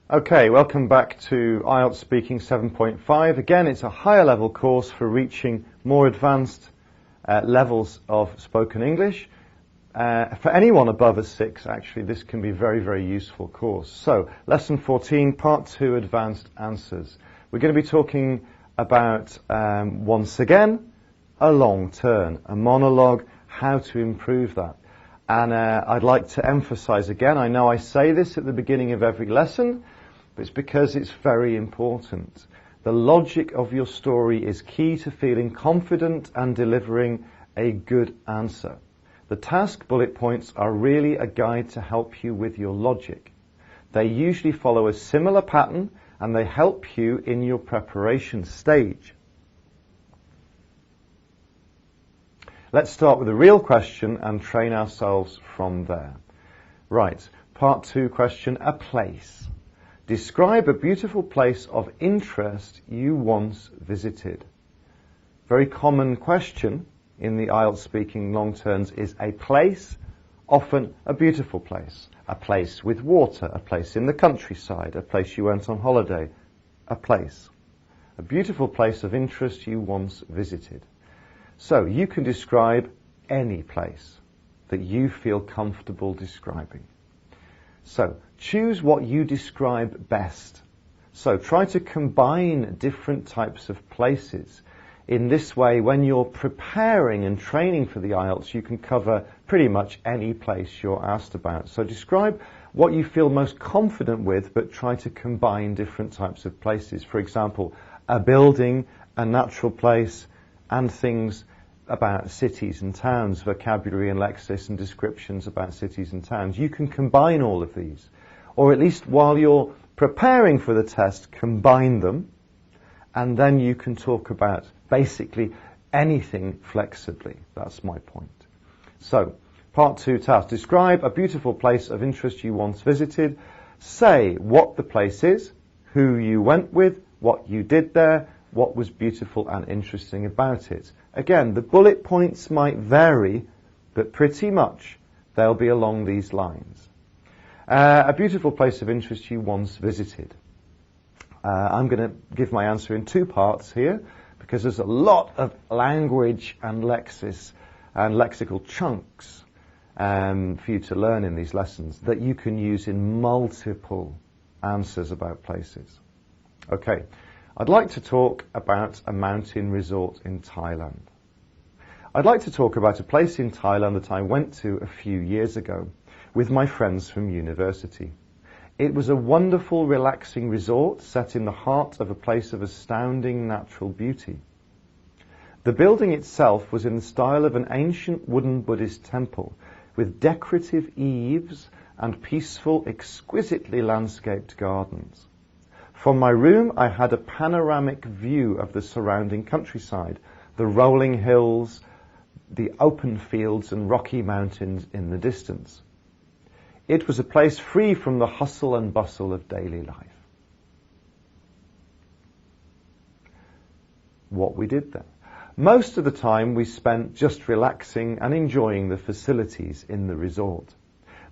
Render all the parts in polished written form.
Okay, welcome back to IELTS Speaking 7.5. Again, it's a higher level course for reaching more advanced levels of spoken English. For anyone above a 6, actually, this can be a very, very useful course. So, Lesson 14, Part 2, Advanced Answers. We're going to be talking about, once again, a long turn, a monologue, how to improve that. And I'd like to emphasize again, I know I say this at the beginning of every lesson, but it's because it's very important. The logic of your story is key to feeling confident and delivering a good answer. The task bullet points are really a guide to help you with your logic. They usually follow a similar pattern and they help you in your preparation stage. Let's start with a real question and train ourselves from there. Right, part 2 question, a place. Describe a beautiful place of interest you once visited. Very common question in the IELTS speaking long turns is a place, often a beautiful place. A place with water, a place in the countryside, a place you went on holiday, a place. A beautiful place of interest you once visited. So you can describe any place that you feel comfortable describing. So choose what you describe best. So try to combine different types of places. In this way, when you're preparing and training for the IELTS, you can cover pretty much any place you're asked about. So describe what you feel most confident with, but try to combine different types of places. For example, a building, a natural place, and things about cities and towns, vocabulary and lexis and descriptions about cities and towns. You can combine all of these. Or at least while you're preparing for the test, combine them, and then you can talk about basically anything flexibly. That's my point. So, part 2 task. Describe a beautiful place of interest you once visited. Say what the place is, who you went with, what you did there, what was beautiful and interesting about it. Again, the bullet points might vary, but pretty much they'll be along these lines. A beautiful place of interest you once visited. I'm going to give my answer in 2 parts here, because there's a lot of language and lexis and lexical chunks for you to learn in these lessons that you can use in multiple answers about places. Okay. I'd like to talk about a mountain resort in Thailand. I'd like to talk about a place in Thailand that I went to a few years ago with my friends from university. It was a wonderful, relaxing resort set in the heart of a place of astounding natural beauty. The building itself was in the style of an ancient wooden Buddhist temple with decorative eaves and peaceful, exquisitely landscaped gardens. From my room, I had a panoramic view of the surrounding countryside, the rolling hills, the open fields and rocky mountains in the distance. It was a place free from the hustle and bustle of daily life. What we did then? Most of the time we spent just relaxing and enjoying the facilities in the resort.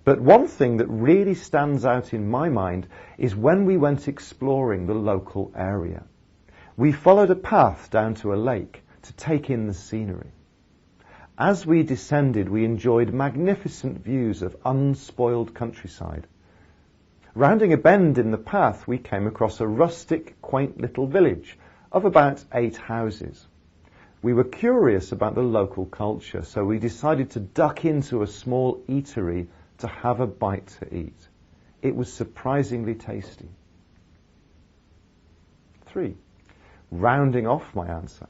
But one thing that really stands out in my mind is when we went exploring the local area. We followed a path down to a lake to take in the scenery. As we descended, we enjoyed magnificent views of unspoiled countryside. Rounding a bend in the path, we came across a rustic, quaint little village of about 8 houses. We were curious about the local culture, so we decided to duck into a small eatery to have a bite to eat. It was surprisingly tasty. 3. Rounding off my answer.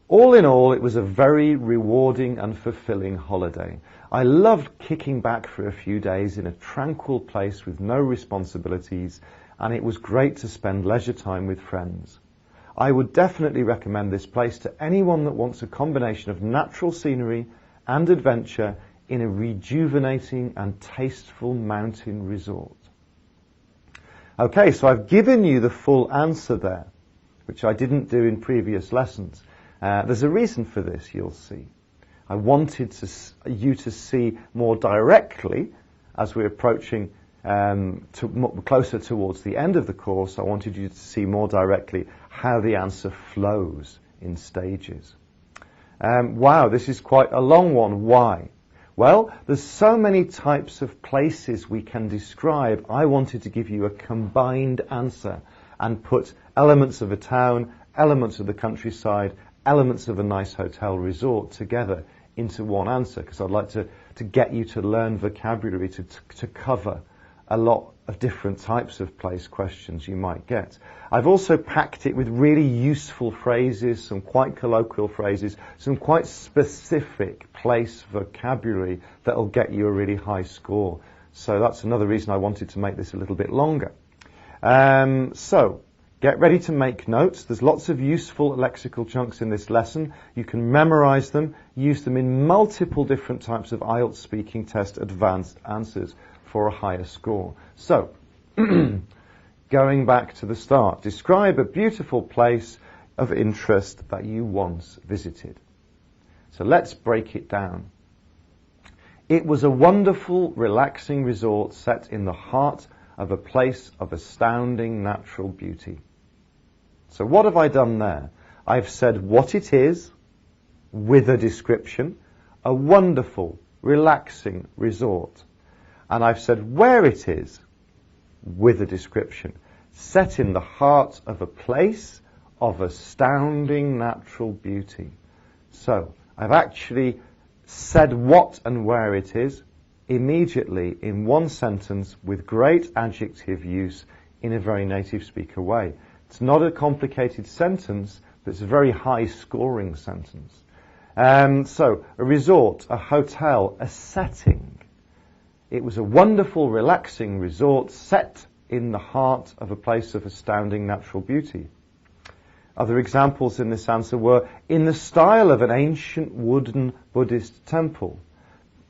All in all, it was a very rewarding and fulfilling holiday. I loved kicking back for a few days in a tranquil place with no responsibilities, and it was great to spend leisure time with friends. I would definitely recommend this place to anyone that wants a combination of natural scenery and adventure in a rejuvenating and tasteful mountain resort. Okay, so I've given you the full answer there, which I didn't do in previous lessons. There's a reason for this, you'll see. I wanted you to see more directly, as we're approaching closer towards the end of the course, I wanted you to see more directly how the answer flows in stages. Wow, this is quite a long one. Why? Well, there's so many types of places we can describe. I wanted to give you a combined answer and put elements of a town, elements of the countryside, elements of a nice hotel resort together into one answer, because I'd like to get you to learn vocabulary to cover a lot of different types of place questions you might get. I've also packed it with really useful phrases, some quite colloquial phrases, some quite specific place vocabulary that'll get you a really high score. So that's another reason I wanted to make this a little bit longer. So get ready to make notes. There's lots of useful lexical chunks in this lesson. You can memorize them, use them in multiple different types of IELTS speaking test advanced answers for a higher score. So, going back to the start, describe a beautiful place of interest that you once visited. So let's break it down. It was a wonderful, relaxing resort set in the heart of a place of astounding natural beauty. So what have I done there? I've said what it is with a description, a wonderful, relaxing resort. And I've said where it is with a description, set in the heart of a place of astounding natural beauty. So I've actually said what and where it is immediately in one sentence with great adjective use in a very native speaker way. It's not a complicated sentence, but it's a very high scoring sentence. So a resort, a hotel, a setting. It was a wonderful, relaxing resort set in the heart of a place of astounding natural beauty. Other examples in this answer were in the style of an ancient wooden Buddhist temple,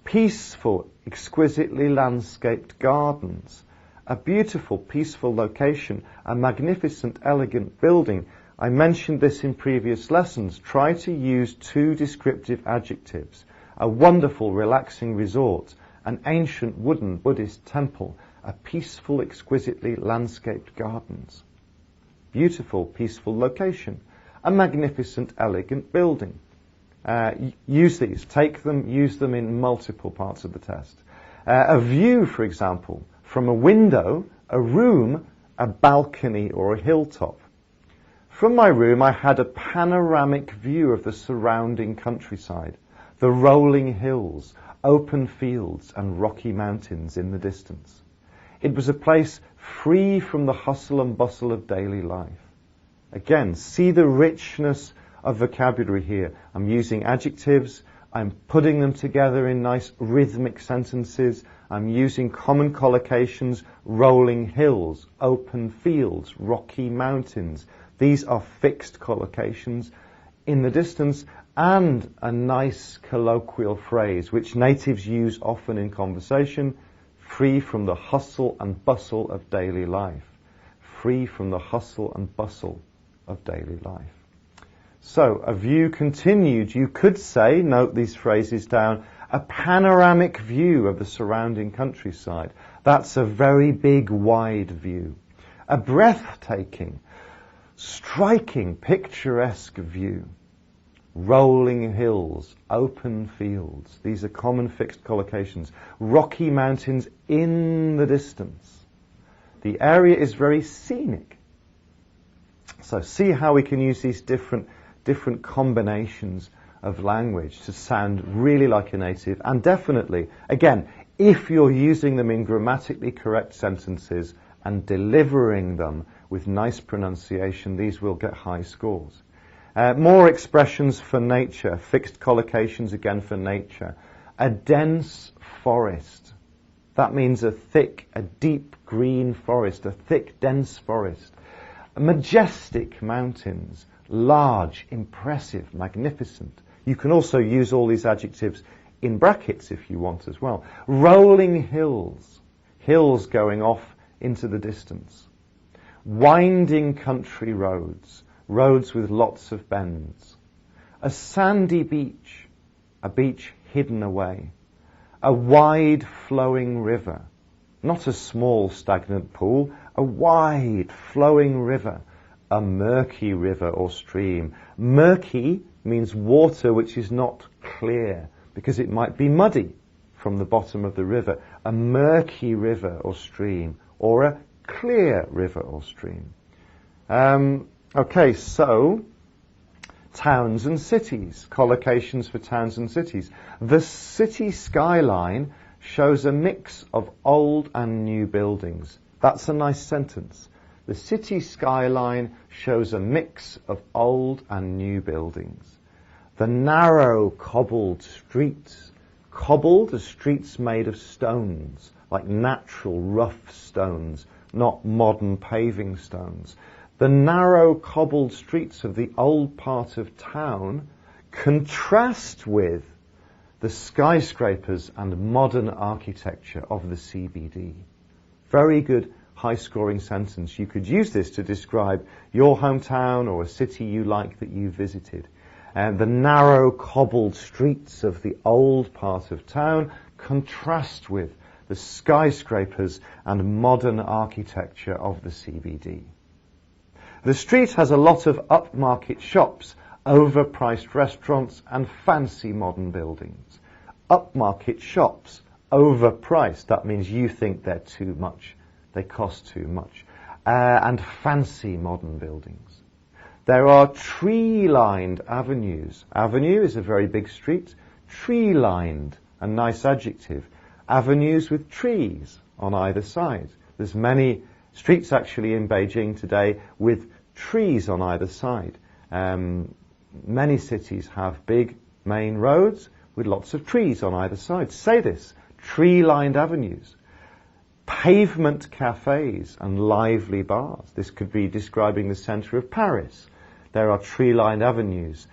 peaceful, exquisitely landscaped gardens, a beautiful, peaceful location, a magnificent, elegant building. I mentioned this in previous lessons. Try to use two descriptive adjectives. A wonderful, relaxing resort, an ancient wooden Buddhist temple, a peaceful, exquisitely landscaped gardens. Beautiful, peaceful location, a magnificent, elegant building. Use these, take them, use them in multiple parts of the test. A view, for example, from a window, a room, a balcony or a hilltop. From my room I had a panoramic view of the surrounding countryside, the rolling hills, open fields and rocky mountains in the distance. It was a place free from the hustle and bustle of daily life. Again, see the richness of vocabulary here. I'm using adjectives, I'm putting them together in nice rhythmic sentences, I'm using common collocations, rolling hills, open fields, rocky mountains. These are fixed collocations in the distance, and a nice colloquial phrase which natives use often in conversation, free from the hustle and bustle of daily life. Free from the hustle and bustle of daily life. So, a view continued, you could say, note these phrases down, a panoramic view of the surrounding countryside. That's a very big, wide view. A breathtaking, striking, picturesque view. Rolling hills, open fields. These are common fixed collocations. Rocky mountains in the distance. The area is very scenic. So see how we can use these different combinations of language to sound really like a native. And definitely, again, if you're using them in grammatically correct sentences and delivering them with nice pronunciation, these will get high scores. More expressions for nature, fixed collocations again for nature. A dense forest. That means a thick, a deep green forest, a thick, dense forest. Majestic mountains, large, impressive, magnificent. You can also use all these adjectives in brackets if you want as well. Rolling hills, hills going off into the distance. Winding country roads, roads with lots of bends. A sandy beach, a beach hidden away. A wide flowing river, Not a small stagnant pool, a wide flowing river, a murky river or stream. Murky means water which is not clear, because it might be muddy from the bottom of the river. A murky river or stream, or a clear river or stream. Okay, so towns and cities, collocations for towns and cities. The city skyline shows a mix of old and new buildings. That's a nice sentence. The city skyline shows a mix of old and new buildings. The narrow cobbled streets. Cobbled are streets made of stones, like natural rough stones, not modern paving stones. The narrow cobbled streets of the old part of town contrast with the skyscrapers and modern architecture of the CBD. Very good high-scoring sentence. You could use this to describe your hometown or a city you like that you visited. And the narrow cobbled streets of the old part of town contrast with the skyscrapers and modern architecture of the CBD. The street has a lot of upmarket shops, overpriced restaurants and fancy modern buildings. Upmarket shops, overpriced, that means you think they're too much, they cost too much, and fancy modern buildings. There are tree-lined avenues. Avenue is a very big street. Tree-lined, a nice adjective. Avenues with trees on either side. There's many streets actually in Beijing today with trees on either side. Many cities have big main roads with lots of trees on either side. Say this, tree-lined avenues. Pavement cafes and lively bars. This could be describing the centre of Paris. There are tree-lined avenues,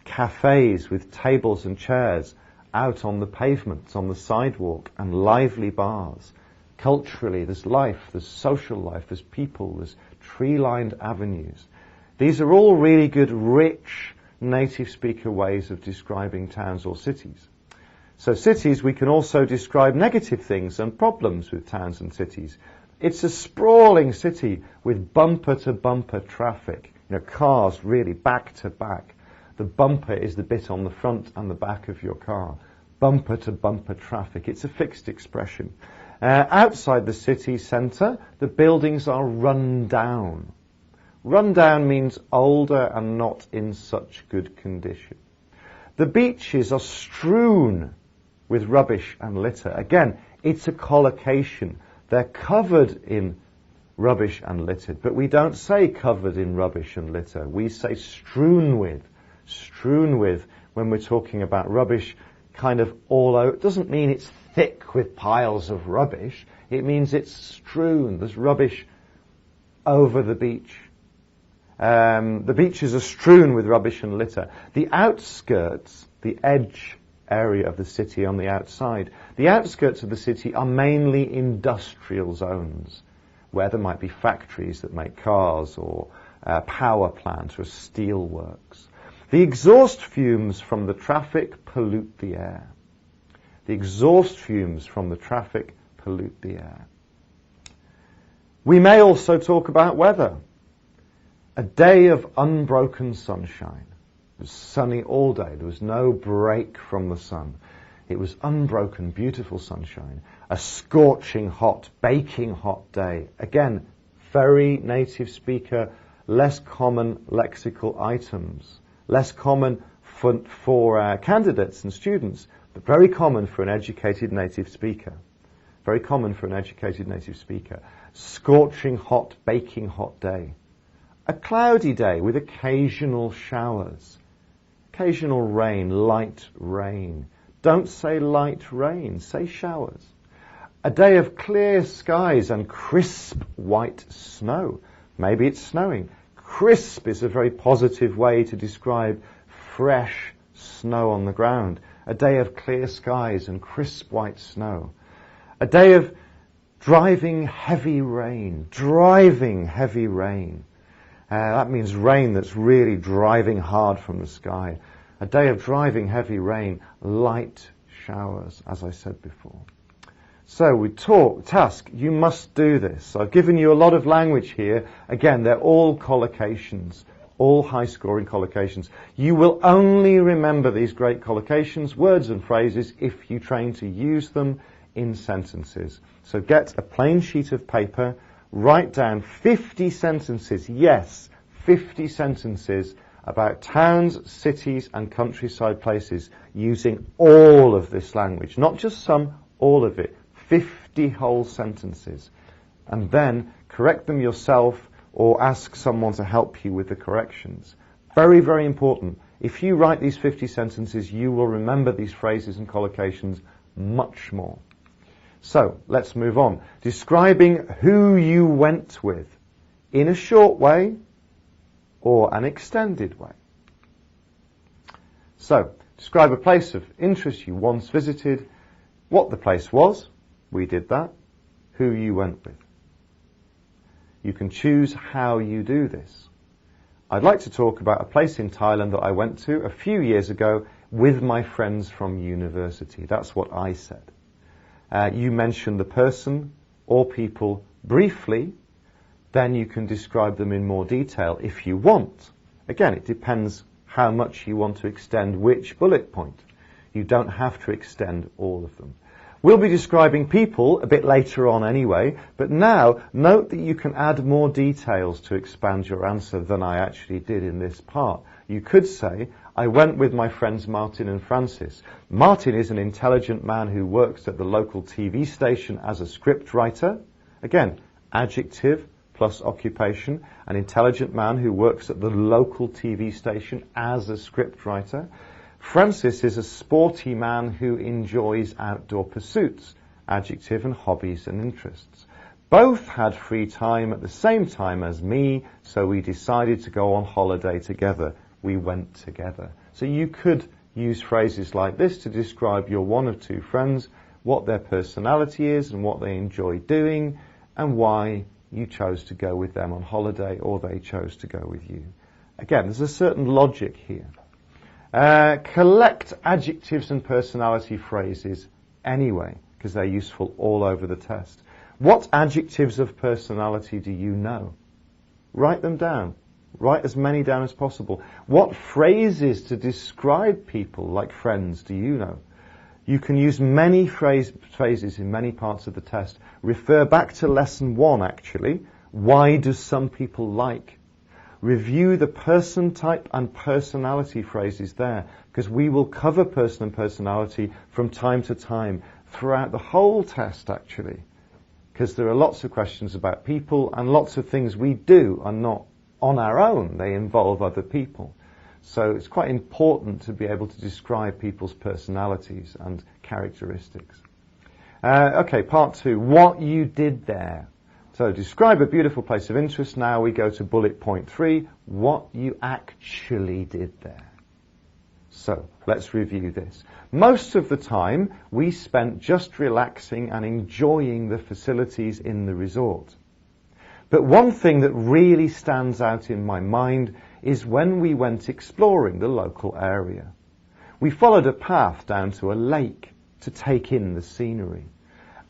cafes with tables and chairs out on the pavements, on the sidewalk, and lively bars. Culturally, there's life, there's social life, there's people, there's tree-lined avenues. These are all really good, rich, native speaker ways of describing towns or cities. So cities, we can also describe negative things and problems with towns and cities. It's a sprawling city with bumper-to-bumper traffic. Cars really back to back. The bumper is the bit on the front and the back of your car. Bumper to bumper traffic. It's a fixed expression. Outside the city centre, the buildings are run down. Run down means older and not in such good condition. The beaches are strewn with rubbish and litter. Again, it's a collocation. They're covered in rubbish and littered, but we don't say covered in rubbish and litter. We say strewn with. Strewn with when we're talking about rubbish kind of all over. It doesn't mean it's thick with piles of rubbish. It means it's strewn. There's rubbish over the beach. The beaches are strewn with rubbish and litter. The outskirts, the edge area of the city on the outside, the outskirts of the city are mainly industrial zones, where there might be factories that make cars or power plants or steel works. The exhaust fumes from the traffic pollute the air. The exhaust fumes from the traffic pollute the air. We may also talk about weather. A day of unbroken sunshine. It was sunny all day. There was no break from the sun. It was unbroken, beautiful sunshine. A scorching hot, baking hot day. Again, very native speaker, less common lexical items. Less common for candidates and students, but very common for an educated native speaker. Very common for an educated native speaker. Scorching hot, baking hot day. A cloudy day with occasional showers. Occasional rain, light rain. Don't say light rain, say showers. A day of clear skies and crisp white snow. Maybe it's snowing. Crisp is a very positive way to describe fresh snow on the ground. A day of clear skies and crisp white snow. A day of driving heavy rain. Driving heavy rain. That means rain that's really driving hard from the sky. A day of driving heavy rain, light showers, as I said before. So we talk, task, you must do this. So I've given you a lot of language here. Again, they're all collocations, all high-scoring collocations. You will only remember these great collocations, words and phrases, if you train to use them in sentences. So get a plain sheet of paper, write down 50 sentences, yes, 50 sentences about towns, cities and countryside places using all of this language, not just some, all of it. 50 whole sentences, and then correct them yourself or ask someone to help you with the corrections. Very, very important. If you write these 50 sentences, you will remember these phrases and collocations much more. So, let's move on. Describing who you went with in a short way or an extended way. So, describe a place of interest you once visited, what the place was, we did that, who you went with. You can choose how you do this. I'd like to talk about a place in Thailand that I went to a few years ago with my friends from university. That's what I said. You mention the person or people briefly, then you can describe them in more detail if you want. Again, it depends how much you want to extend which bullet point. You don't have to extend all of them. We'll be describing people a bit later on anyway, but now note that you can add more details to expand your answer than I actually did in this part. You could say, I went with my friends Martin and Francis. Martin is an intelligent man who works at the local TV station as a script writer. Again, adjective plus occupation. An intelligent man who works at the local TV station as a script writer. Francis is a sporty man who enjoys outdoor pursuits, adjective, and hobbies and interests. Both had free time at the same time as me, so we decided to go on holiday together. We went together. So you could use phrases like this to describe your one of two friends, what their personality is and what they enjoy doing, and why you chose to go with them on holiday or they chose to go with you. Again, there's a certain logic here. Collect adjectives and personality phrases anyway, because they're useful all over the test. What adjectives of personality do you know? Write them down. Write as many down as possible. What phrases to describe people like friends do you know? You can use many phrases in many parts of the test. Refer back to lesson 1 actually. Why do some people like? Review the person type and personality phrases there, because we will cover person and personality from time to time throughout the whole test actually, because there are lots of questions about people and lots of things we do are not on our own, they involve other people. So it's quite important to be able to describe people's personalities and characteristics. Okay, part 2, what you did there. So describe a beautiful place of interest. Now we go to bullet point 3, what you actually did there. So let's review this. Most of the time we spent just relaxing and enjoying the facilities in the resort. But one thing that really stands out in my mind is when we went exploring the local area. We followed a path down to a lake to take in the scenery.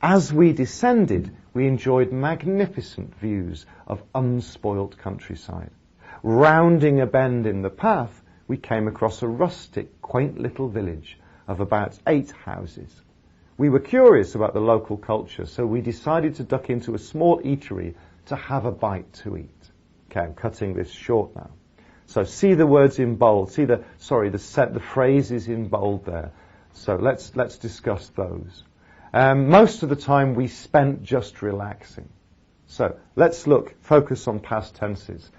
As we descended, we enjoyed magnificent views of unspoilt countryside. Rounding a bend in the path, we came across a rustic, quaint little village of about 8 houses. We were curious about the local culture, so we decided to duck into a small eatery to have a bite to eat. Okay, I'm cutting this short now. So see the words in bold, see the phrases in bold there. So let's discuss those. Most of the time we spent just relaxing. So let's focus on past tenses.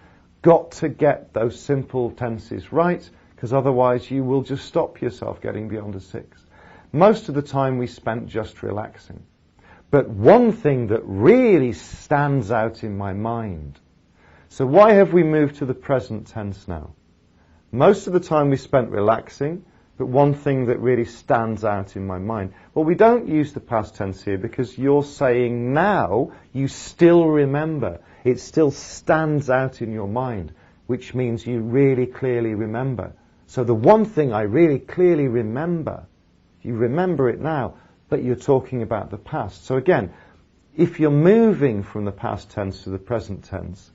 Got to get those simple tenses right, because otherwise you will just stop yourself getting beyond a 6. Most of the time we spent just relaxing. But one thing that really stands out in my mind. So why have we moved to the present tense now? Most of the time we spent relaxing, but one thing that really stands out in my mind. Well, we don't use the past tense here because you're saying now you still remember. It still stands out in your mind, which means you really clearly remember. So the one thing I really clearly remember, you remember it now, but you're talking about the past. So again, if you're moving from the past tense to the present tense,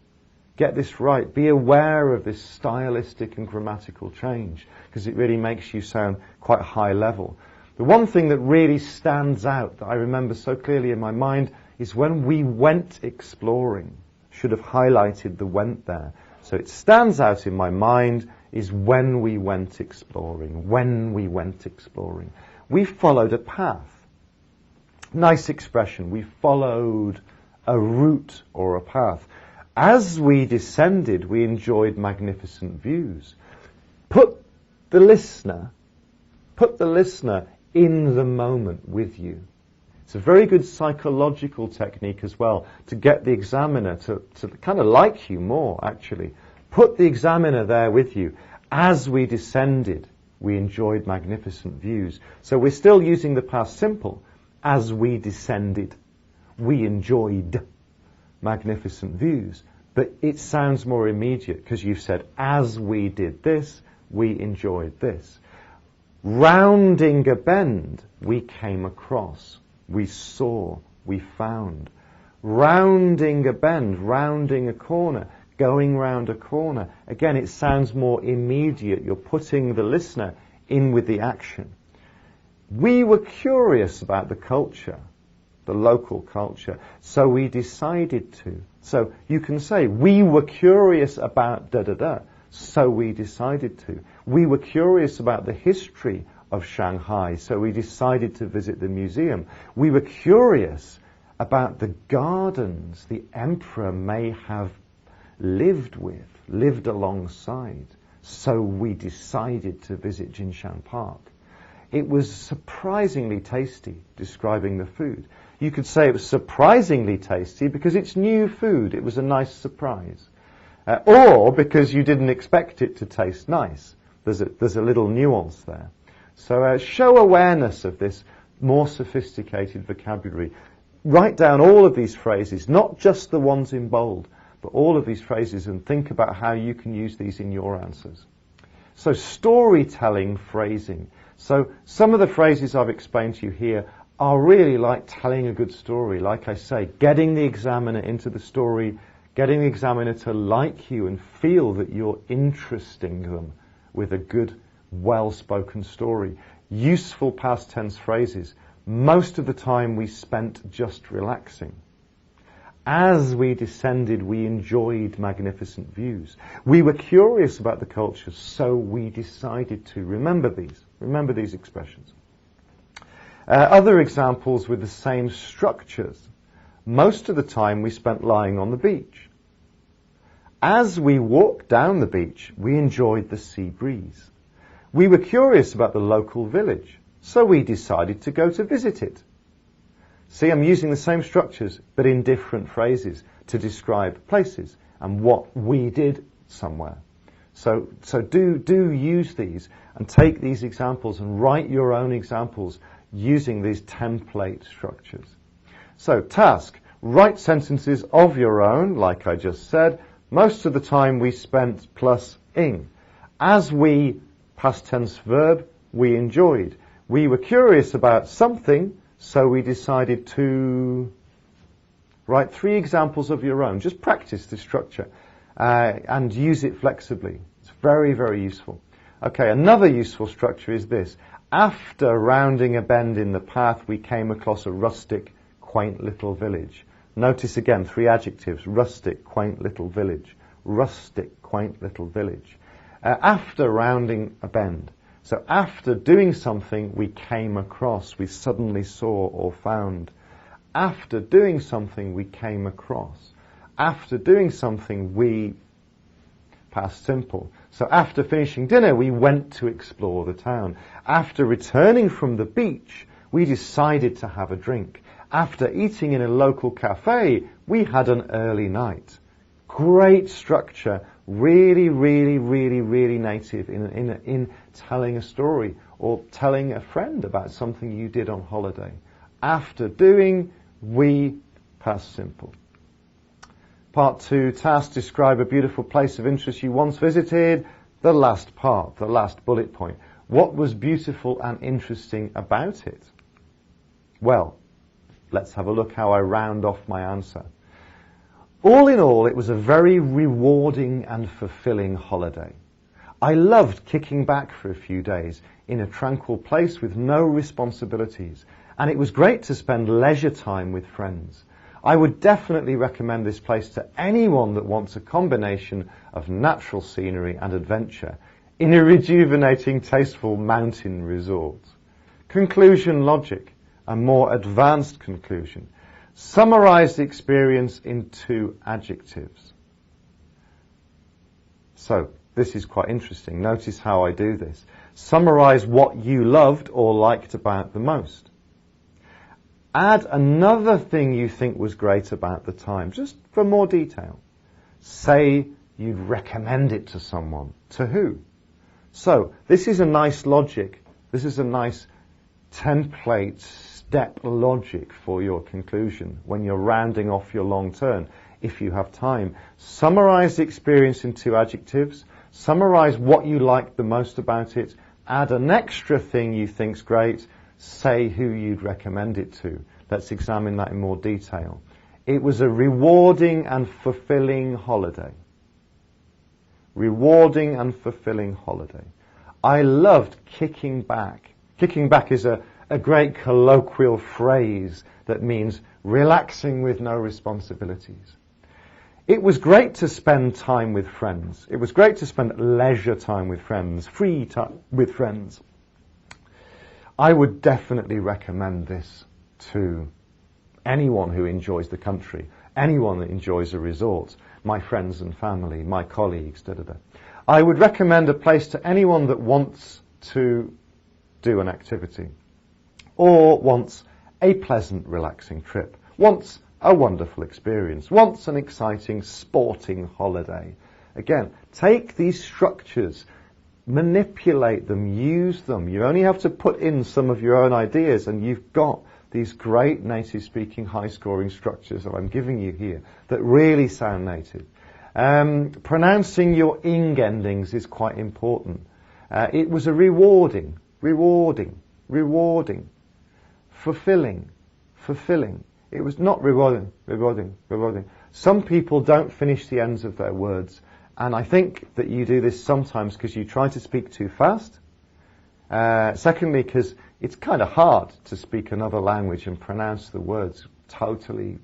get this right. Be aware of this stylistic and grammatical change, because it really makes you sound quite high level. The one thing that really stands out that I remember so clearly in my mind is when we went exploring. Should have highlighted the went there. So it stands out in my mind is when we went exploring. When we went exploring. We followed a path. Nice expression. We followed a route or a path. As we descended, we enjoyed magnificent views. Put the listener in the moment with you. It's a very good psychological technique as well to get the examiner to kind of like you more, actually. Put the examiner there with you. As we descended, we enjoyed magnificent views. So we're still using the past simple. As we descended, we enjoyed magnificent views. But it sounds more immediate because you've said, as we did this, we enjoyed this. Rounding a bend, we came across, we saw, we found. Rounding a bend, rounding a corner, going round a corner. Again, it sounds more immediate. You're putting the listener in with the action. We were curious about the culture, the local culture, so we decided to. So you can say, we were curious about da-da-da, so we decided to. We were curious about the history of Shanghai, so we decided to visit the museum. We were curious about the gardens the emperor may have lived alongside, so we decided to visit Jinshan Park. It was surprisingly tasty, describing the food. You could say it was surprisingly tasty because it's new food. It was a nice surprise. Or because you didn't expect it to taste nice. There's a little nuance there. So show awareness of this more sophisticated vocabulary. Write down all of these phrases, not just the ones in bold, but all of these phrases, and think about how you can use these in your answers. So storytelling phrasing. So some of the phrases I've explained to you here are really like telling a good story. Like I say, getting the examiner into the story, getting the examiner to like you and feel that you're interesting them with a good, well-spoken story. Useful past tense phrases. Most of the time we spent just relaxing. As we descended, we enjoyed magnificent views. We were curious about the culture, so we decided to. Remember these expressions. Other examples with the same structures. Most of the time we spent lying on the beach. As we walked down the beach, we enjoyed the sea breeze. We were curious about the local village, so we decided to go to visit it. See, I'm using the same structures, but in different phrases to describe places and what we did somewhere. So do use these and take these examples and write your own examples using these template structures. So task, write sentences of your own, like I just said. Most of the time we spent plus ing. As we, past tense verb, we enjoyed. We were curious about something, so we decided to write 3 examples of your own. Just practice this structure and use it flexibly. It's very, very useful. Okay, another useful structure is this. After rounding a bend in the path, we came across a rustic, quaint little village. Notice again 3 adjectives. Rustic, quaint little village. Rustic, quaint little village. After rounding a bend. So after doing something, we came across, we suddenly saw or found. After doing something, we came across. After doing something, we, past simple. So after finishing dinner, we went to explore the town. After returning from the beach, we decided to have a drink. After eating in a local cafe, we had an early night. Great structure. Really, really, really, really native in telling a story or telling a friend about something you did on holiday. After doing, we, past simple. Part 2, task, describe a beautiful place of interest you once visited. The last part, the last bullet point. What was beautiful and interesting about it? Well, let's have a look how I round off my answer. All in all, it was a very rewarding and fulfilling holiday. I loved kicking back for a few days in a tranquil place with no responsibilities, and it was great to spend leisure time with friends. I would definitely recommend this place to anyone that wants a combination of natural scenery and adventure in a rejuvenating, tasteful mountain resort. Conclusion logic, a more advanced conclusion. Summarize the experience in 2 adjectives. So, this is quite interesting. Notice how I do this. Summarize what you loved or liked about the most. Add another thing you think was great about the time, just for more detail. Say you'd recommend it to someone. To who? So, this is a nice logic. This is a nice template step logic for your conclusion when you're rounding off your long turn, if you have time. Summarize the experience in 2 adjectives. Summarize what you liked the most about it. Add an extra thing you think's great. Say who you'd recommend it to. Let's examine that in more detail. It was a rewarding and fulfilling holiday. Rewarding and fulfilling holiday. I loved kicking back. Kicking back is a great colloquial phrase that means relaxing with no responsibilities. It was great to spend time with friends. It was great to spend leisure time with friends, free time with friends. I would definitely recommend this to anyone who enjoys the country, anyone that enjoys a resort, my friends and family, my colleagues, I would recommend a place to anyone that wants to do an activity, or wants a pleasant, relaxing trip, wants a wonderful experience, wants an exciting sporting holiday. Again, take these structures, manipulate them, use them. You only have to put in some of your own ideas and you've got these great native-speaking, high-scoring structures that I'm giving you here that really sound native. Pronouncing your ing endings is quite important. It was a rewarding, fulfilling. It was not rewarding. Some people don't finish the ends of their words, and I think that you do this sometimes because you try to speak too fast. Secondly, because it's kind of hard to speak another language and pronounce the words totally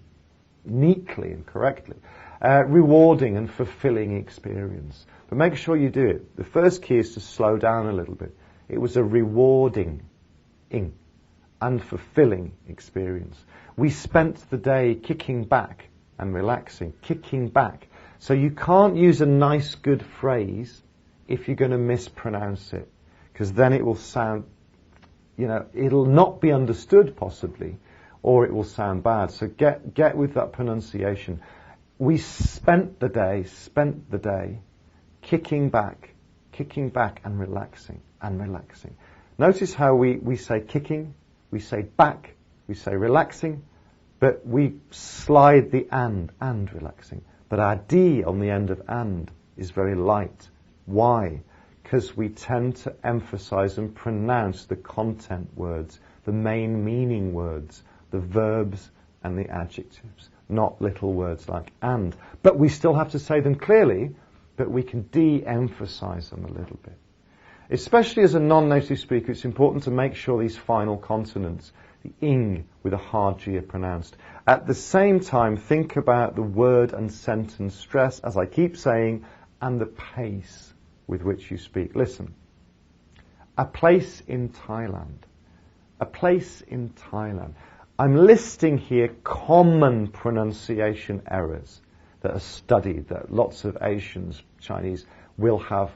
neatly and correctly. Rewarding and fulfilling experience. But make sure you do it. The first key is to slow down a little bit. It was a rewarding and fulfilling experience. We spent the day kicking back and relaxing, kicking back. So you can't use a nice, good phrase if you're going to mispronounce it, because then it will sound, it'll not be understood possibly, or it will sound bad. So get with that pronunciation. We spent the day kicking back and relaxing. Notice how we say kicking, we say back, we say relaxing, but we slide the and relaxing. But our D on the end of and is very light. Why? Because we tend to emphasize and pronounce the content words, the main meaning words, the verbs and the adjectives, not little words like and. But we still have to say them clearly, but we can de-emphasize them a little bit. Especially as a non-native speaker, it's important to make sure these final consonants, the ing with a hard G, are pronounced. At the same time, think about the word and sentence stress, as I keep saying, and the pace with which you speak. Listen. A place in Thailand. A place in Thailand. I'm listing here common pronunciation errors that are studied, that lots of Asians, Chinese, will have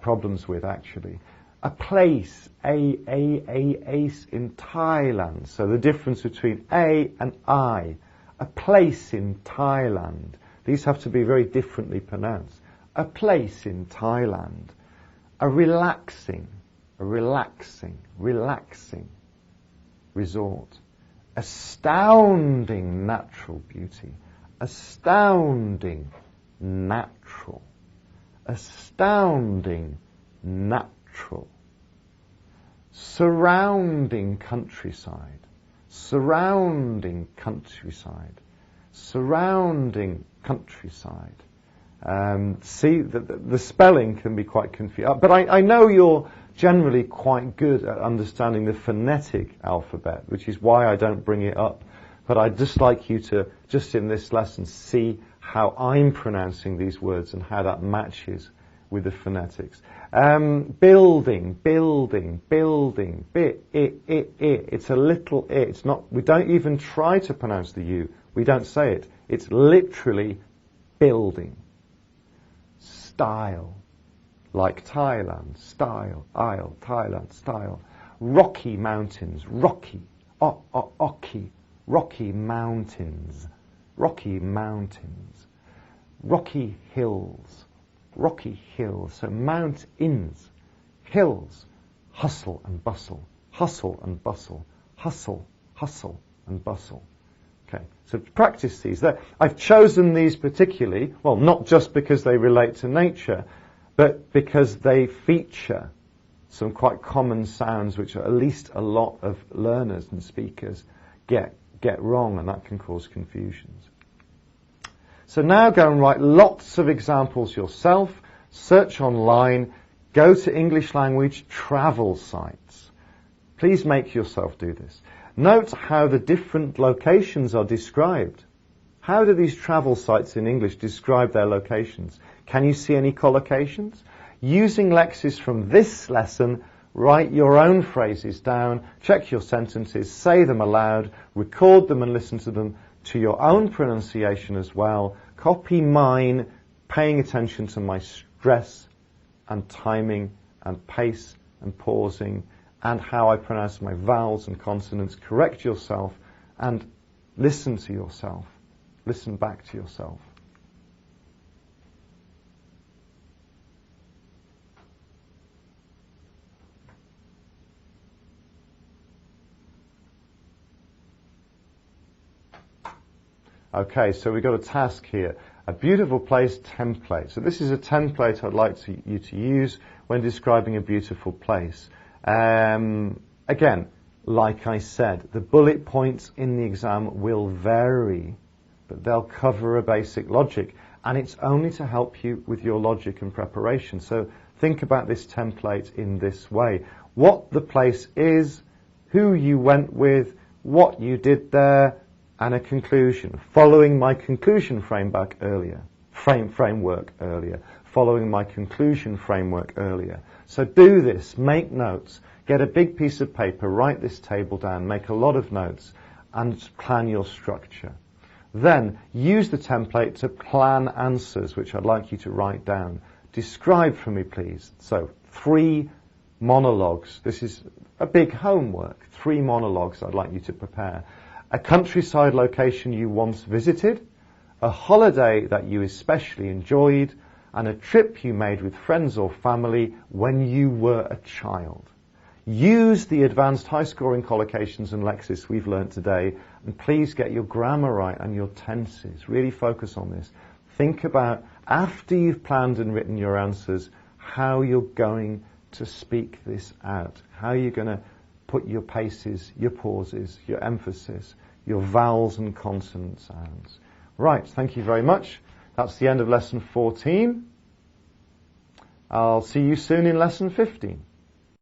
problems with, actually. A place, ace in Thailand. So the difference between a and I. A place in Thailand. These have to be very differently pronounced. A place in Thailand. A relaxing resort. Astounding natural beauty. Astounding natural. Astounding natural. Surrounding countryside. surrounding countryside, surrounding countryside. See, the spelling can be quite confusing. But I know you're generally quite good at understanding the phonetic alphabet, which is why I don't bring it up. But I'd just like you to, just in this lesson, see how I'm pronouncing these words and how that matches with the phonetics. Building, building, building, it's a little I. It's not, we don't even try to pronounce the U. We don't say it. It's literally building. Style, like Thailand, style, isle, Thailand, style. Rocky mountains, rocky, oki, rocky mountains, rocky mountains. Rocky hills, rocky hills. So mountains, hills, hustle and bustle, hustle and bustle, hustle, hustle and bustle. Okay, so practice these. I've chosen these particularly, well, not just because they relate to nature, but because they feature some quite common sounds which at least a lot of learners and speakers get wrong, and that can cause confusions. So now go and write lots of examples yourself, search online, go to English language travel sites. Please make yourself do this. Note how the different locations are described. How do these travel sites in English describe their locations? Can you see any collocations? Using lexis from this lesson, write your own phrases down, check your sentences, say them aloud, record them and listen to them to your own pronunciation as well. Copy mine, paying attention to my stress and timing and pace and pausing, and how I pronounce my vowels and consonants. Correct yourself and listen to yourself. Listen back to yourself. Okay, so we've got a task here. A beautiful place template. So this is a template I'd like you to use when describing a beautiful place. Again, like I said, the bullet points in the exam will vary, but they'll cover a basic logic, and it's only to help you with your logic and preparation. So think about this template in this way. What the place is, who you went with, what you did there, and a conclusion, following my conclusion framework earlier. Following my conclusion framework earlier. So do this, make notes, get a big piece of paper, write this table down, make a lot of notes, and plan your structure. Then use the template to plan answers, which I'd like you to write down. Describe for me, please. So 3 monologues. This is a big homework. 3 monologues I'd like you to prepare. A countryside location you once visited, a holiday that you especially enjoyed, and a trip you made with friends or family when you were a child. Use the advanced high-scoring collocations and lexis we've learnt today, and please get your grammar right and your tenses. Really focus on this. Think about, after you've planned and written your answers, how you're going to speak this out, how you're going to put your paces, your pauses, your emphasis, your vowels and consonant sounds. Right, thank you very much. That's the end of lesson 14. I'll see you soon in lesson 15.